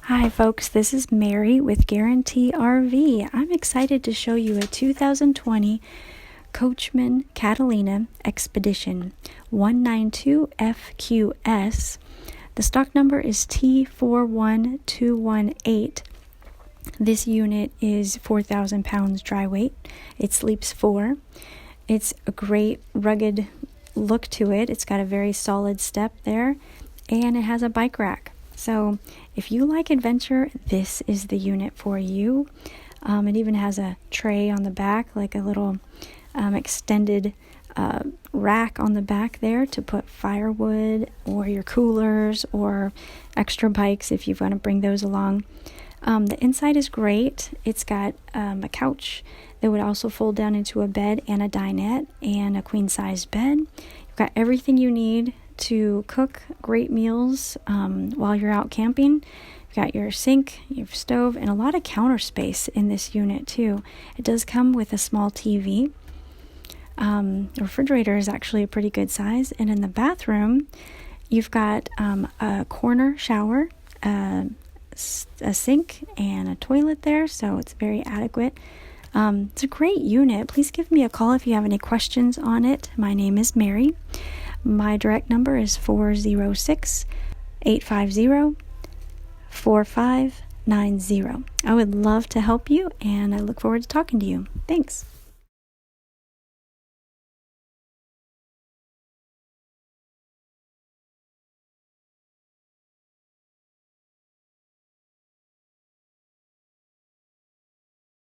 Hi folks, this is Mary with Guaranty RV. I'm excited to show you a 2020 Coachmen Catalina Expedition 192 FQS. The stock number is T41218. This unit is 4,000 pounds dry weight. It sleeps 4. It's a great rugged look to it. It's got a very solid step there, and it has a bike rack. So if you like adventure, this is the unit for you. It even has a tray on the back, like a little extended rack on the back there to put firewood or your coolers or extra bikes if you want to bring those along. The inside is great. It's got a couch that would also fold down into a bed and a dinette and a queen-size bed. You've got everything you need to cook great meals while you're out camping. You've got your sink, your stove, and a lot of counter space in this unit too. It does come with a small TV. The refrigerator is actually a pretty good size. And in the bathroom, you've got a corner shower, a sink, and a toilet there, so it's very adequate. It's a great unit. Please give me a call if you have any questions on it. My name is Mary. My direct number is 406-850-4590. I would love to help you, and I look forward to talking to you. Thanks.